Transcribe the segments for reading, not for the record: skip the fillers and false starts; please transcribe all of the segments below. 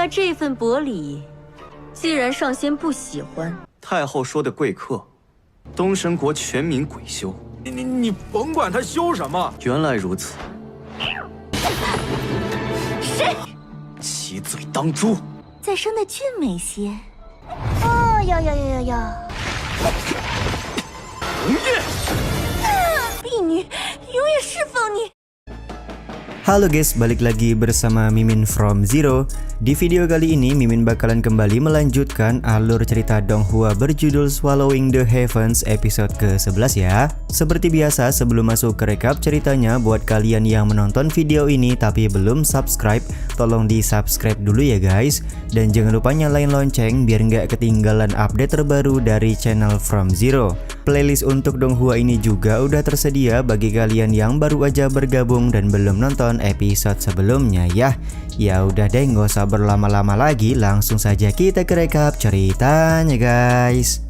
那这份薄礼，既然上仙不喜欢，太后说的贵客，东神国全民鬼修。你甭管他修什么。原来如此。谁？其嘴当诛。再生的俊美些。哦哟哟哟哟哟！红月，婢女永远侍奉你。 Halo guys, balik lagi bersama Mimin from Zero. Di video kali ini Mimin bakalan kembali melanjutkan alur cerita Donghua berjudul Swallowing the Heavens episode ke-11 ya. Seperti biasa sebelum masuk ke recap ceritanya, buat kalian yang menonton video ini tapi belum subscribe, tolong di subscribe dulu ya guys. Dan jangan lupa nyalain lonceng biar nggak ketinggalan update terbaru dari channel From Zero. Playlist untuk Donghua ini juga udah tersedia bagi kalian yang baru aja bergabung dan belum nonton episode sebelumnya ya. Ya udah deh, nggak usah berlama-lama lagi, langsung saja kita ke recap ceritanya guys.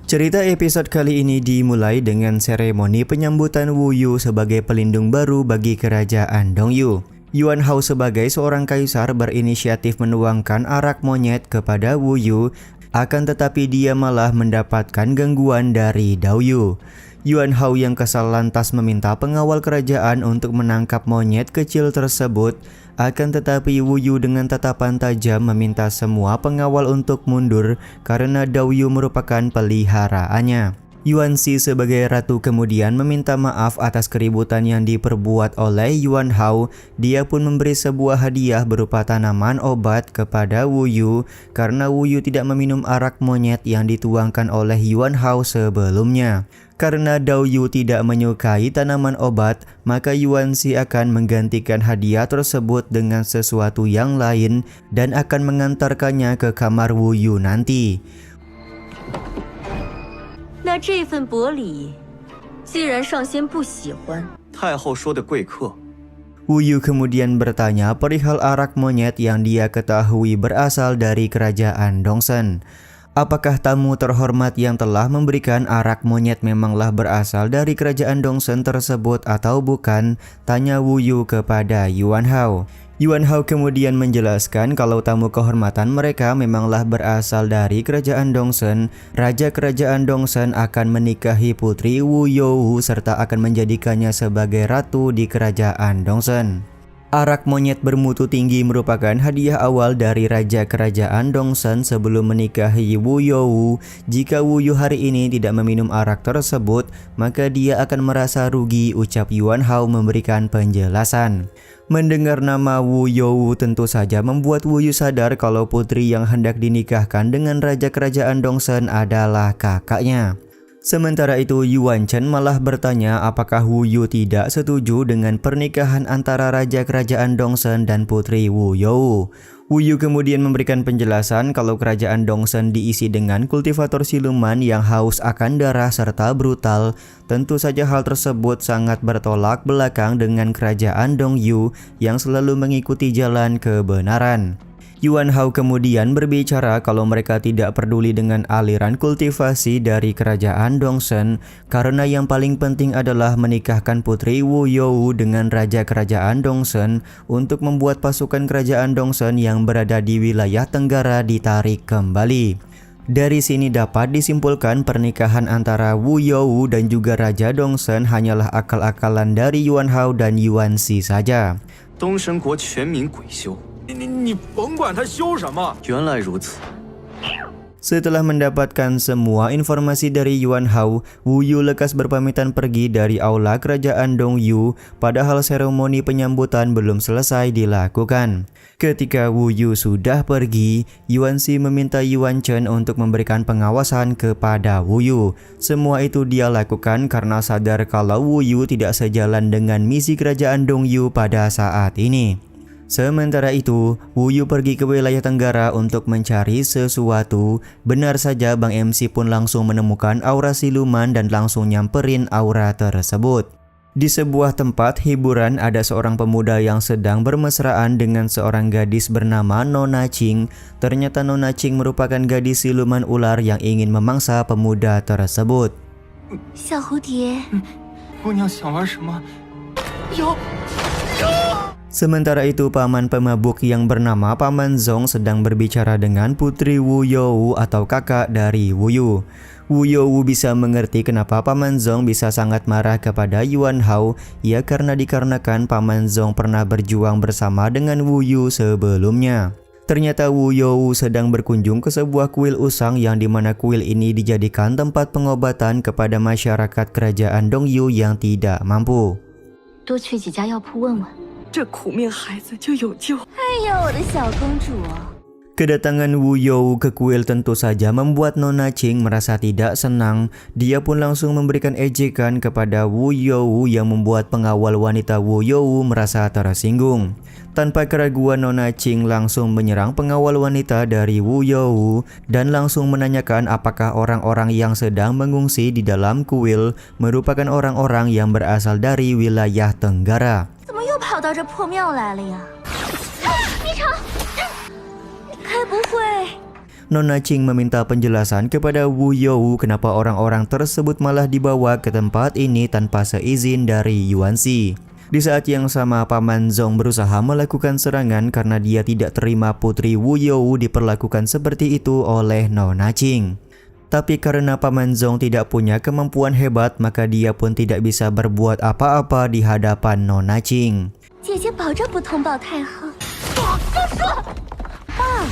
Cerita episode kali ini dimulai dengan seremoni penyambutan Wu Yu sebagai pelindung baru bagi kerajaan Dongyu. Yuan Hao sebagai seorang kaisar berinisiatif menuangkan arak monyet kepada Wu Yu, akan tetapi dia malah mendapatkan gangguan dari Dao Yu. Yuan Hao yang kesal lantas meminta pengawal kerajaan untuk menangkap monyet kecil tersebut, akan tetapi Wu Yu dengan tatapan tajam meminta semua pengawal untuk mundur karena Dao Yu merupakan peliharaannya. Yuan Shi sebagai ratu kemudian meminta maaf atas keributan yang diperbuat oleh Yuan Hao. Dia pun memberi sebuah hadiah berupa tanaman obat kepada Wu Yu karena Wu Yu tidak meminum arak monyet yang dituangkan oleh Yuan Hao sebelumnya. Karena Dao Yu tidak menyukai tanaman obat, maka Yuan Shi akan menggantikan hadiah tersebut dengan sesuatu yang lain dan akan mengantarkannya ke kamar Wu Yu nanti. 那这份薄礼，既然上仙不喜欢，太后说的贵客。 Wu Yu kemudian bertanya perihal arak monyet yang dia ketahui berasal dari kerajaan Dongsen. Apakah tamu terhormat yang telah memberikan arak monyet memanglah berasal dari kerajaan Dongsen tersebut atau bukan? Tanya Wu Yu kepada Yuan Hao. Yuan Hao kemudian menjelaskan kalau tamu kehormatan mereka memanglah berasal dari kerajaan Dongsen. Raja kerajaan Dongsen akan menikahi putri Wu Youwu serta akan menjadikannya sebagai ratu di kerajaan Dongsen. Arak monyet bermutu tinggi merupakan hadiah awal dari raja kerajaan Dongsen sebelum menikahi Wu Youwu. Jika Wu Yu hari ini tidak meminum arak tersebut, maka dia akan merasa rugi, ucap Yuan Hao memberikan penjelasan. Mendengar nama Wu Youwu tentu saja membuat Wu Yu sadar kalau putri yang hendak dinikahkan dengan raja kerajaan Dongsen adalah kakaknya. Sementara itu Yuan Chen malah bertanya apakah Wu Yu tidak setuju dengan pernikahan antara raja kerajaan Dongsen dan putri Wu Youwu. Wu Yu kemudian memberikan penjelasan kalau kerajaan Dongsen diisi dengan kultivator siluman yang haus akan darah serta brutal. Tentu saja hal tersebut sangat bertolak belakang dengan kerajaan Dongyu yang selalu mengikuti jalan kebenaran. Yuan Hao kemudian berbicara kalau mereka tidak peduli dengan aliran kultivasi dari kerajaan Dongsen karena yang paling penting adalah menikahkan putri Wu Youwu dengan raja kerajaan Dongsen untuk membuat pasukan kerajaan Dongsen yang berada di wilayah Tenggara ditarik kembali. Dari sini dapat disimpulkan pernikahan antara Wu Youwu dan juga raja Dongsen hanyalah akal-akalan dari Yuan Hao dan Yuan Shi saja. 东神国全民鬼修。 你甭管他修什么。原来如此。 Setelah mendapatkan semua informasi dari Yuan Hao, Wu Yu lekas berpamitan pergi dari aula kerajaan Dongyu, padahal seremoni penyambutan belum selesai dilakukan. Ketika Wu Yu sudah pergi, Yuan Shi meminta Yuan Chen untuk memberikan pengawasan kepada Wu Yu. Semua itu dia lakukan karena sadar kalau Wu Yu tidak sejalan dengan misi kerajaan Dongyu pada saat ini. Sementara itu, Wu Yu pergi ke wilayah Tenggara untuk mencari sesuatu. Benar saja Bang MC pun langsung menemukan aura siluman dan langsung nyamperin aura tersebut. Di sebuah tempat hiburan ada seorang pemuda yang sedang bermesraan dengan seorang gadis bernama Nona Ching. Ternyata Nona Ching merupakan gadis siluman ular yang ingin memangsa pemuda tersebut. 小蝴蝶，姑娘想玩什么？ Sementara itu, paman pemabuk yang bernama Paman Zong sedang berbicara dengan Putri Wu You atau kakak dari Wu Yu. Wu You bisa mengerti kenapa Paman Zong bisa sangat marah kepada Yuan Hao, ya dikarenakan Paman Zong pernah berjuang bersama dengan Wu Yu sebelumnya. Ternyata Wu You sedang berkunjung ke sebuah kuil usang yang dimana kuil ini dijadikan tempat pengobatan kepada masyarakat kerajaan Dongyu yang tidak mampu. 多去几家药铺问问。这苦命孩子就有救。哎呦，我的小公主！ Kedatangan Wu You ke kuil tentu saja membuat Nona Qing merasa tidak senang. Dia pun langsung memberikan ejekan kepada Wu You yang membuat pengawal wanita Wu You merasa tersinggung. Tanpa keraguan, Nona Qing langsung menyerang pengawal wanita dari Wu You dan langsung menanyakan apakah orang-orang yang sedang mengungsi di dalam kuil merupakan orang-orang yang berasal dari wilayah Tenggara. 怎么又跑到这破庙来了呀？迷城，你该不会？ Nona Qing meminta penjelasan kepada Wu You kenapa orang-orang tersebut malah dibawa ke tempat ini tanpa seizin dari Yuan Shi. Di saat yang sama, Paman Zong berusaha melakukan serangan karena dia tidak terima Putri Wu You diperlakukan seperti itu oleh Nona Qing. Tapi karena Paman Zong tidak punya kemampuan hebat, maka dia pun tidak bisa berbuat apa-apa di hadapan Nona Qing. 姐姐保证不通报太后。住手！爸，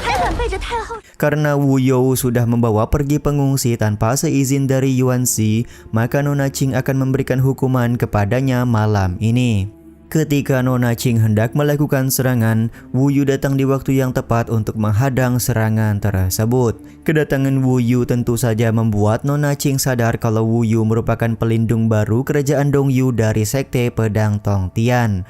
还敢背着太后？ Karena Wu You sudah membawa pergi pengungsi tanpa seizin dari Yuan Shi, maka Nona Qing akan memberikan hukuman kepadanya malam ini. Ketika Nona Qing hendak melakukan serangan, Wu Yu datang di waktu yang tepat untuk menghadang serangan tersebut. Kedatangan Wu Yu tentu saja membuat Nona Qing sadar kalau Wu Yu merupakan pelindung baru kerajaan Dongyu dari sekte Pedang Tong Tian.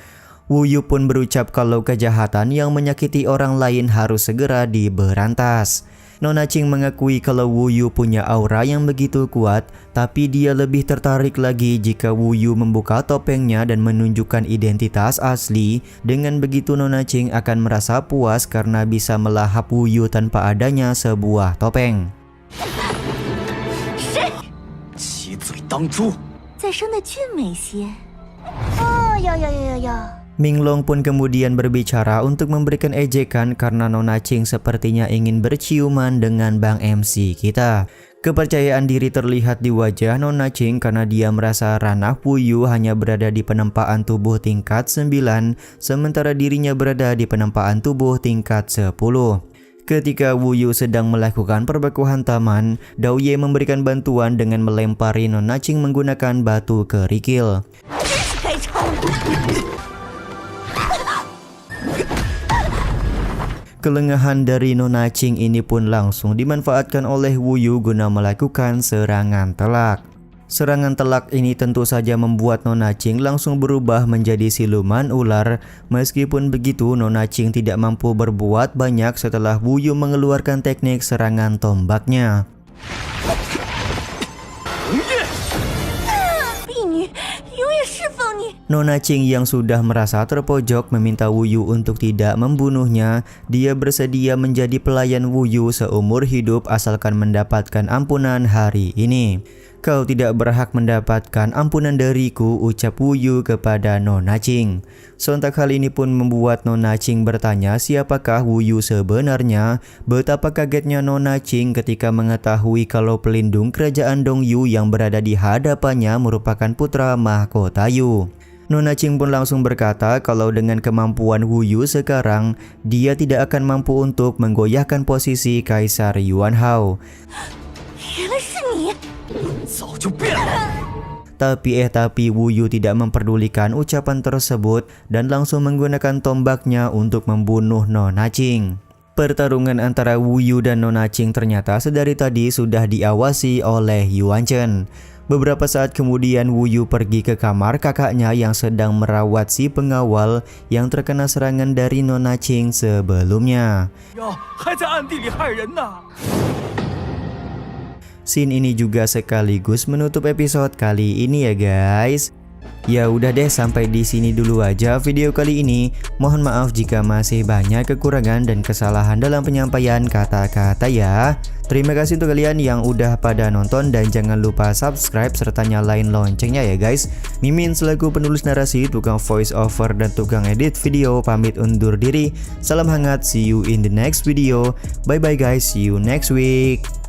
Wu Yu pun berucap kalau kejahatan yang menyakiti orang lain harus segera diberantas. Nona Qing mengakui kalau Wu Yu punya aura yang begitu kuat, tapi dia lebih tertarik lagi jika Wu Yu membuka topengnya dan menunjukkan identitas asli. Dengan begitu Nona Qing akan merasa puas karena bisa melahap Wu Yu tanpa adanya sebuah topeng. 七嘴当猪。 再生的俊美些。哦，要。 Minglong pun kemudian berbicara untuk memberikan ejekan karena Nona Qing sepertinya ingin berciuman dengan Bang MC kita. Kepercayaan diri terlihat di wajah Nona Qing karena dia merasa ranah Wu Yu hanya berada di penempaan tubuh tingkat 9, sementara dirinya berada di penempaan tubuh tingkat 10. Ketika Wu Yu sedang melakukan perbekuhan taman, Dao Ye memberikan bantuan dengan melempari Nona Qing menggunakan batu kerikil. Kelengahan dari Nona Qing ini pun langsung dimanfaatkan oleh Wu Yu guna melakukan serangan telak. Serangan telak ini tentu saja membuat Nona Qing langsung berubah menjadi siluman ular. Meskipun begitu, Nona Qing tidak mampu berbuat banyak setelah Wu Yu mengeluarkan teknik serangan tombaknya. 婢女，永远侍奉你。 Nona Qing yang sudah merasa terpojok meminta Wu Yu untuk tidak membunuhnya. Dia bersedia menjadi pelayan Wu Yu seumur hidup asalkan mendapatkan ampunan hari ini. Kau tidak berhak mendapatkan ampunan dariku, ucap Wu Yu kepada Nona Qing. Sontak hal ini pun membuat Nona Qing bertanya siapakah Wu Yu sebenarnya. Betapa kagetnya Nona Qing ketika mengetahui kalau pelindung kerajaan Dongyu yang berada di hadapannya merupakan putra mahkota Yu. Nona Qing pun langsung berkata kalau dengan kemampuan Wu Yu sekarang, dia tidak akan mampu untuk menggoyahkan posisi Kaisar Yuan Hao. 原来是你！ 早就变了。 Tapi Wu Yu tidak memperdulikan ucapan tersebut dan langsung menggunakan tombaknya untuk membunuh Nona Qing. Pertarungan antara Wu Yu dan Nona Qing ternyata sedari tadi sudah diawasi oleh Yuan Chen. Beberapa saat kemudian Wu Yu pergi ke kamar kakaknya yang sedang merawat si pengawal yang terkena serangan dari Nona Qing sebelumnya. 哟，还在暗地里害人呢！ Scene ini juga sekaligus menutup episode kali ini ya guys. Ya udah deh, sampai di sini dulu aja video kali ini. Mohon maaf jika masih banyak kekurangan dan kesalahan dalam penyampaian kata-kata ya. Terima kasih untuk kalian yang udah pada nonton dan jangan lupa subscribe serta nyalain loncengnya ya guys. Mimin selaku penulis narasi, tukang voice over dan tukang edit video pamit undur diri. Salam hangat, see you in the next video. Bye bye guys, see you next week.